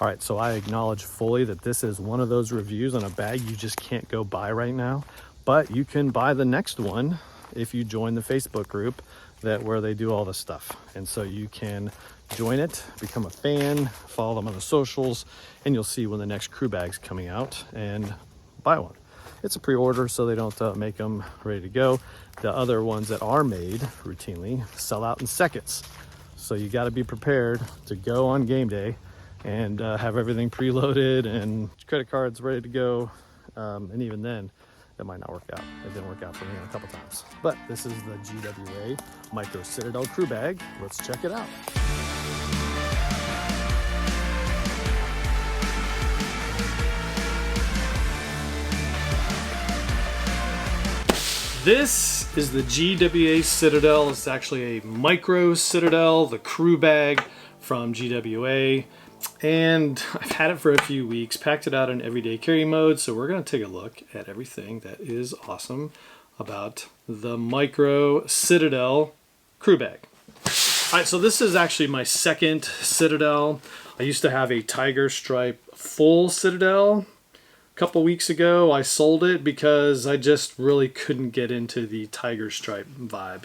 All right, so I acknowledge fully that this is one of those reviews on a bag you just can't go buy right now, but you can buy the next one if you join the Facebook group where they do all this stuff. And so you can join it, become a fan, follow them on the socials, and you'll see when the next crew bag's coming out and buy one. It's a pre-order, so they don't make them ready to go. The other ones that are made routinely sell out in seconds. So you got to be prepared to go on game day and have everything preloaded and credit cards ready to go. And even then, that might not work out. It didn't work out for me a couple times. But this is the GWA Micro Citadel Crew Bag. Let's check it out. This is the GWA Citadel. It's actually a Micro Citadel, the crew bag from GWA. And I've had it for a few weeks, packed it out in everyday carry mode. So we're going to take a look at everything that is awesome about the Micro Citadel crew bag. All right, so this is actually my second Citadel. I used to have a tiger stripe full Citadel. A couple weeks ago, I sold it because I just really couldn't get into the tiger stripe vibe.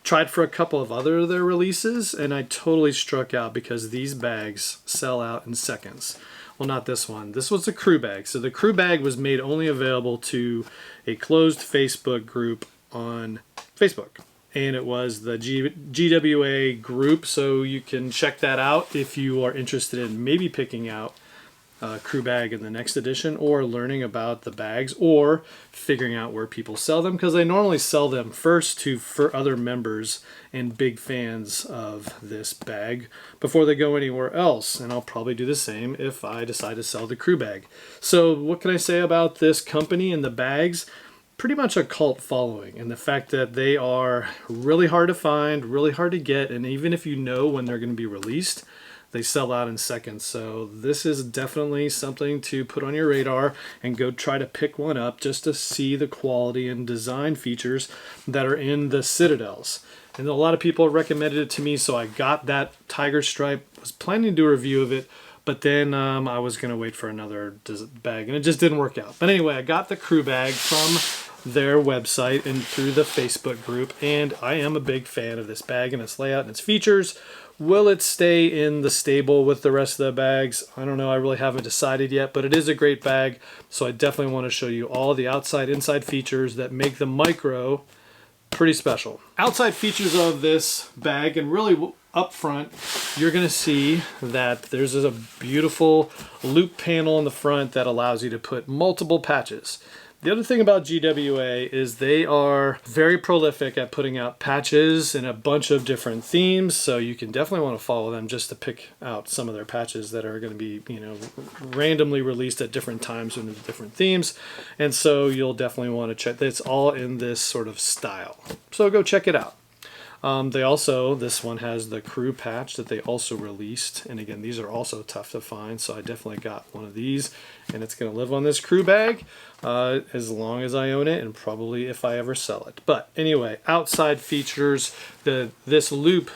Tried for a couple of other of their releases, and I totally struck out because these bags sell out in seconds. Well, not this one. This was a crew bag. So the crew bag was made only available to a closed Facebook group on Facebook. And it was the GWA group, so you can check that out if you are interested in maybe picking out crew bag in the next edition, or learning about the bags, or figuring out where people sell them, because they normally sell them first for other members and big fans of this bag before they go anywhere else. And I'll probably do the same if I decide to sell the crew bag. So what can I say about this company and the bags? Pretty much a cult following, and the fact that they are really hard to find, really hard to get, and even if you know when they're going to be released, they sell out in seconds. So this is definitely something to put on your radar and go try to pick one up just to see the quality and design features that are in the Citadels. And a lot of people recommended it to me, so I got that tiger stripe. Was planning to do a review of it, but then I was going to wait for another bag, and it just didn't work out. But anyway, I got the crew bag from their website and through the Facebook group, and I am a big fan of this bag and its layout and its features. Will it stay in the stable with the rest of the bags? I don't know. I really haven't decided yet, but it is a great bag. So I definitely want to show you all the outside, inside features that make the Micro pretty special. Outside features of this bag, and really up front, you're going to see that there's a beautiful loop panel in the front that allows you to put multiple patches. The other thing about GWA is they are very prolific at putting out patches in a bunch of different themes, so you can definitely want to follow them just to pick out some of their patches that are going to be, randomly released at different times in different themes. And so you'll definitely want to check. It's all in this sort of style. So go check it out. This one has the crew patch that they also released. And again, these are also tough to find. So I definitely got one of these, and it's going to live on this crew bag as long as I own it, and probably if I ever sell it. But anyway, outside features, this loop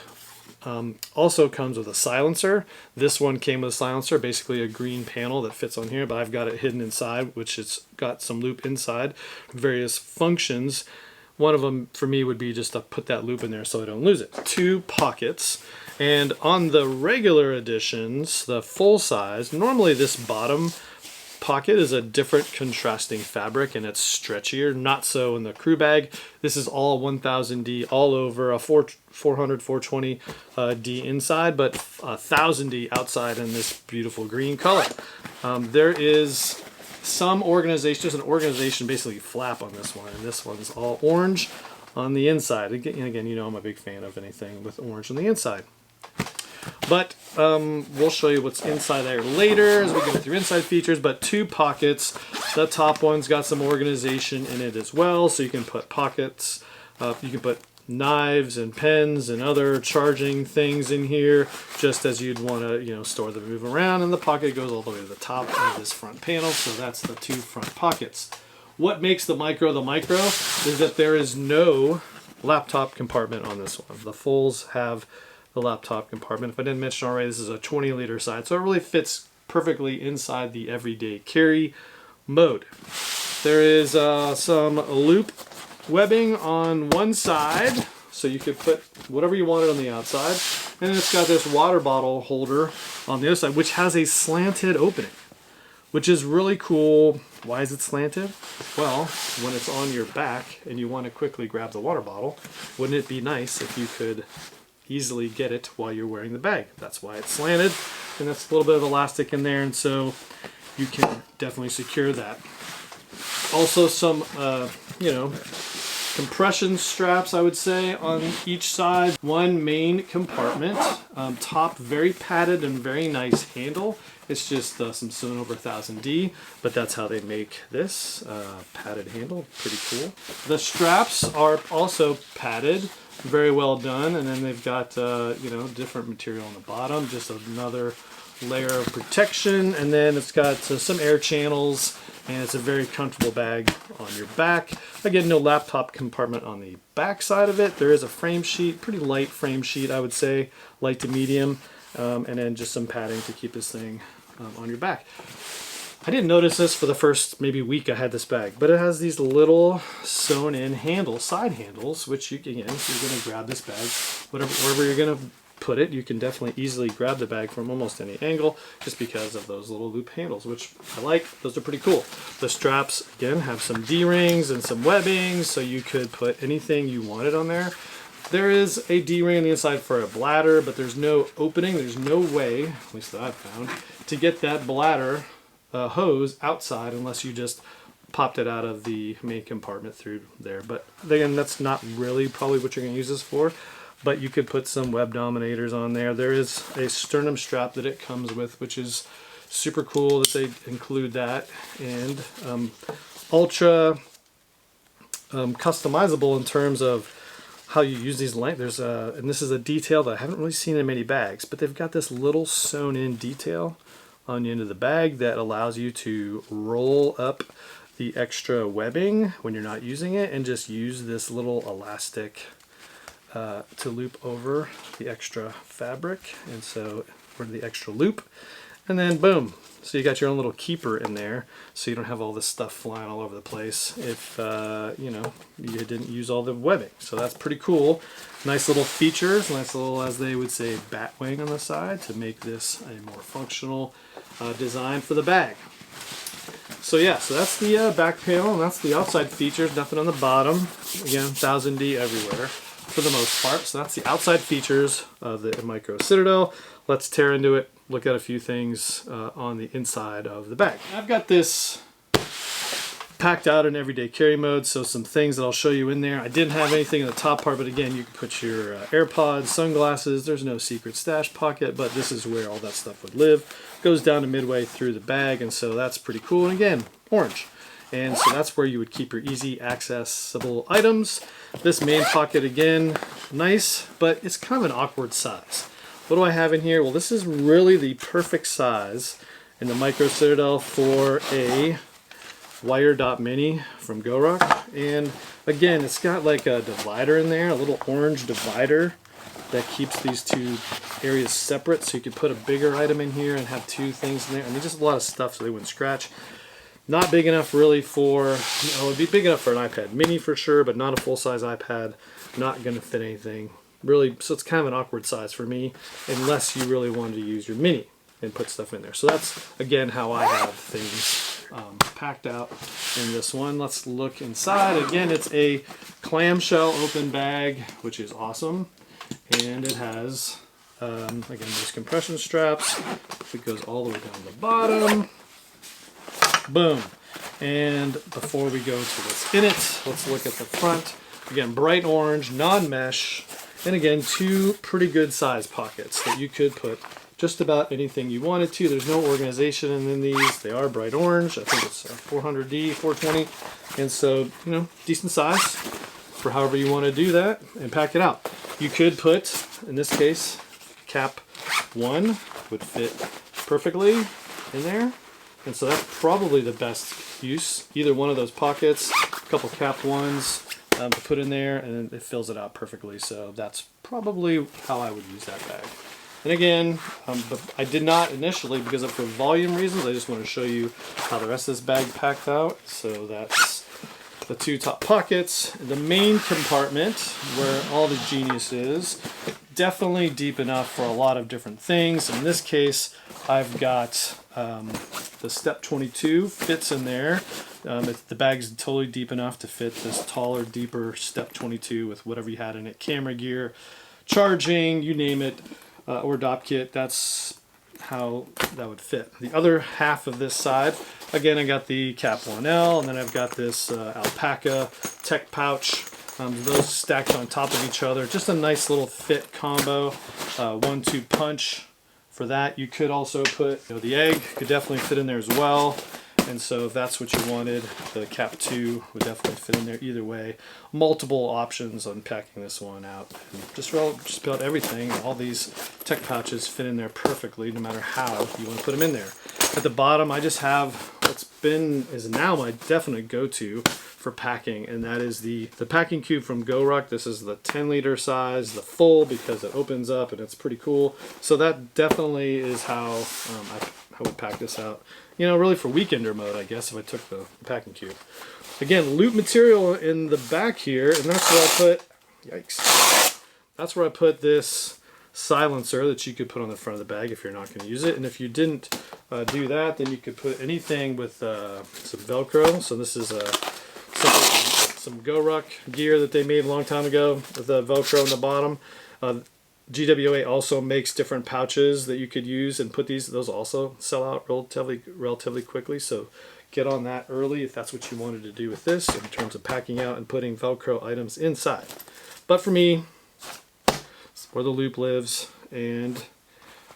also comes with a silencer. This one came with a silencer, basically a green panel that fits on here, but I've got it hidden inside, which it's got some loop inside, various functions. One of them for me would be just to put that loop in there so I don't lose it. 2 pockets. And on the regular editions, the full size, normally this bottom pocket is a different contrasting fabric and it's stretchier. Not so in the crew bag. This is all 1000D all over, a 400, 420D inside, but 1000D outside in this beautiful green color. There is some organization, just an organization basically flap on this one, and this one's all orange on the inside. Again, I'm a big fan of anything with orange on the inside. But we'll show you what's inside there later as we go through inside features. But 2 pockets. The top one's got some organization in it as well, so you can put pockets. You can put knives and pens and other charging things in here, just as you'd want to store them, move around. And the pocket goes all the way to the top of this front panel, so that's the 2 front pockets. What makes the Micro is that there is no laptop compartment on this one. The fulls have the laptop compartment. If I didn't mention already, this is a 20-liter size, so it really fits perfectly inside the everyday carry mode. There is some loop webbing on one side, so you could put whatever you wanted on the outside. And then it's got this water bottle holder on the other side, which has a slanted opening, which is really cool. Why is it slanted? Well, when it's on your back and you want to quickly grab the water bottle, wouldn't it be nice if you could easily get it while you're wearing the bag? That's why it's slanted, and that's a little bit of elastic in there, and so you can definitely secure that. Also some, compression straps, I would say, on each side. One main compartment, top very padded and very nice handle. It's just some Sonova 1000D, but that's how they make this padded handle. Pretty cool. The straps are also padded, very well done, and then they've got different material on the bottom, just another layer of protection, and then it's got some air channels, and it's a very comfortable bag on your back. Again, no laptop compartment on the back side of it. There is a frame sheet, pretty light frame sheet, I would say, light to medium, and then just some padding to keep this thing on your back. I didn't notice this for the first maybe week I had this bag, but it has these little sewn in handles, side handles, which you can, if you're going to grab this bag, wherever you're going to put it, you can definitely easily grab the bag from almost any angle, just because of those little loop handles, which I like. Those are pretty cool. The straps, again, have some D-rings and some webbing, so you could put anything you wanted on there. There is a D-ring on the inside for a bladder, but there's no opening. There's no way, at least that I've found, to get that bladder hose outside unless you just popped it out of the main compartment through there. But again, that's not really probably what you're going to use this for. But you could put some web dominators on there. There is a sternum strap that it comes with, which is super cool that they include that, and ultra customizable in terms of how you use these lengths. There's and this is a detail that I haven't really seen in many bags, but they've got this little sewn-in detail on the end of the bag that allows you to roll up the extra webbing when you're not using it, and just use this little elastic to loop over the extra fabric, and so for the extra loop, and then boom, so you got your own little keeper in there, so you don't have all this stuff flying all over the place if you didn't use all the webbing. So that's pretty cool. Nice little features, nice little, as they would say, bat wing on the side to make this a more functional design for the bag. So yeah, so that's the back panel, and that's the outside features. Nothing on the bottom. Again, 1000D everywhere for the most part. So that's the outside features of the Micro Citadel. Let's tear into it, look at a few things on the inside of the bag. I've got this packed out in everyday carry mode, so some things that I'll show you in there. I didn't have anything in the top part, but again, you can put your AirPods, sunglasses. There's no secret stash pocket, but this is where all that stuff would live. Goes down to midway through the bag, and so that's pretty cool. And again, orange. And so that's where you would keep your easy accessible items. This main pocket, again, nice, but it's kind of an awkward size. What do I have in here? Well, this is really the perfect size in the Micro Citadel for a wire dot mini from GoRuck. And again, it's got like a divider in there, a little orange divider that keeps these two areas separate, so you could put a bigger item in here and have two things in there. I mean, just a lot of stuff so they wouldn't scratch. Not big enough really for, it would be big enough for an iPad mini for sure, but not a full-size iPad. Not going to fit anything really, so it's kind of an awkward size for me unless you really wanted to use your mini and put stuff in there. So that's, again, how I have things packed out in this one. Let's look inside. Again, it's a clamshell open bag, which is awesome, and it has again, those compression straps. It goes all the way down the bottom. Boom. And before we go to what's in it, let's look at the front. Again, bright orange, non-mesh, and again, two pretty good size pockets that you could put just about anything you wanted to. There's no organization in these. They are bright orange. I think it's 400D, 420. And so, decent size for however you want to do that and pack it out. You could put, in this case, cap 1 would fit perfectly in there. And so that's probably the best use. Either one of those pockets, a couple cap 1s to put in there, and it fills it out perfectly. So that's probably how I would use that bag. And again, but I did not initially because for volume reasons. I just want to show you how the rest of this bag packed out. So that's the two top pockets. The main compartment where all the genius is, definitely deep enough for a lot of different things. In this case, I've got the Step 22 fits in there. The bag's totally deep enough to fit this taller, deeper Step 22 with whatever you had in it. Camera gear, charging, you name it, or DOP kit. That's how that would fit. The other half of this side, again, I got the Cap 1L, and then I've got this alpaca tech pouch. Those stacked on top of each other. Just a nice little fit combo. 1-2 punch for that. You could also put, the egg could definitely fit in there as well. And so if that's what you wanted, the Cap 2 would definitely fit in there either way. Multiple options on packing this one out. And just about everything. All these tech pouches fit in there perfectly no matter how you want to put them in there. At the bottom I just have is now my definite go-to for packing, and that is the packing cube from GWA. This is the 10-liter size, the full, because it opens up and it's pretty cool. So that definitely is how I would pack this out. Really for weekender mode, I guess, if I took the packing cube. Again, loop material in the back here, and that's where I put, yikes, that's where I put this silencer that you could put on the front of the bag if you're not going to use it. And if you didn't do that, then you could put anything with some Velcro. So this is some GWA gear that they made a long time ago with the Velcro on the bottom. GWA also makes different pouches that you could use and put those also sell out relatively quickly. So get on that early if that's what you wanted to do with this in terms of packing out and putting Velcro items inside. But for me, it's where the loop lives, and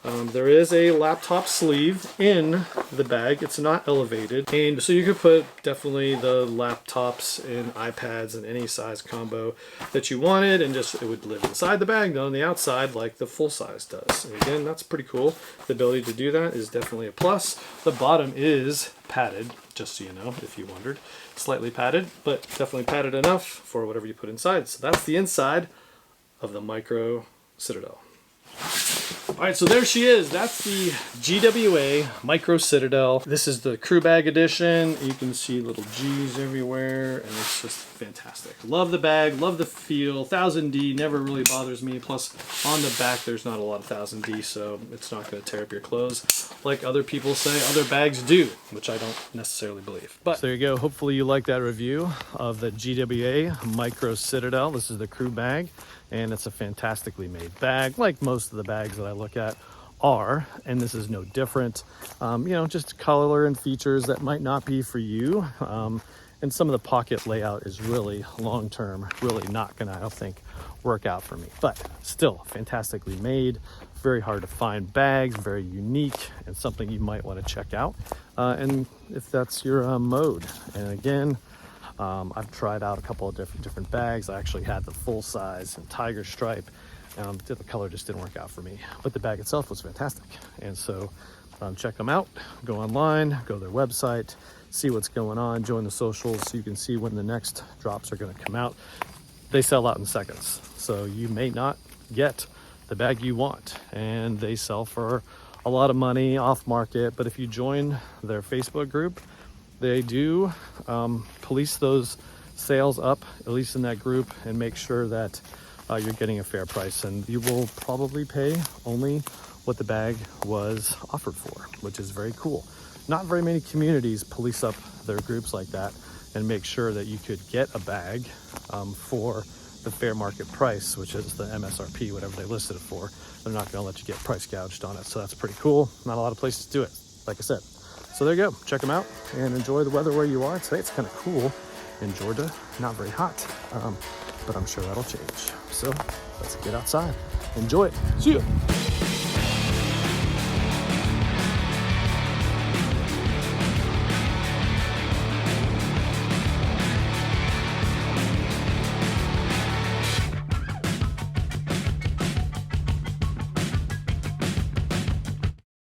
there is a laptop sleeve in the bag. It's not elevated, and so you could put definitely the laptops and iPads in any size combo that you wanted, and it would live inside the bag, not on the outside like the full size does. And again, that's pretty cool. The ability to do that is definitely a plus. The bottom is padded, just so you know, if you wondered. Slightly padded, but definitely padded enough for whatever you put inside. So that's the inside of the Micro Citadel. Alright, so there she is. That's the GWA Micro Citadel. This is the crew bag edition. You can see little G's everywhere, and it's just fantastic. Love the bag, love the feel. 1000D never really bothers me. Plus, on the back, there's not a lot of 1000D, so it's not going to tear up your clothes like other people say other bags do, which I don't necessarily believe. But so there you go. Hopefully you like that review of the GWA Micro Citadel. This is the crew bag, and it's a fantastically made bag, like most of the bags that I look at are, and this is no different. Just color and features that might not be for you, and some of the pocket layout is really long-term really not gonna, I don't think, work out for me, but still fantastically made, very hard to find bags, very unique, and something you might want to check out, and if that's your mode. And again, I've tried out a couple of different bags. I actually had the full size and tiger stripe. The color just didn't work out for me, but the bag itself was fantastic. And so check them out, go online, go to their website, see what's going on, join the socials so you can see when the next drops are going to come out. They sell out in seconds, so you may not get the bag you want, and they sell for a lot of money off market. But if you join their Facebook group, they do police those sales up, at least in that group, and make sure that you're getting a fair price, and you will probably pay only what the bag was offered for, which is very cool. Not very many communities police up their groups like that and make sure that you could get a bag for the fair market price, which is the MSRP, whatever they listed it for. They're not going to let you get price gouged on it, so that's pretty cool. Not a lot of places do it, like I said. So there you go. Check them out and enjoy the weather where you are. Today it's kind of cool in Georgia, not very hot, but I'm sure that'll change. So let's get outside. Enjoy it. See ya.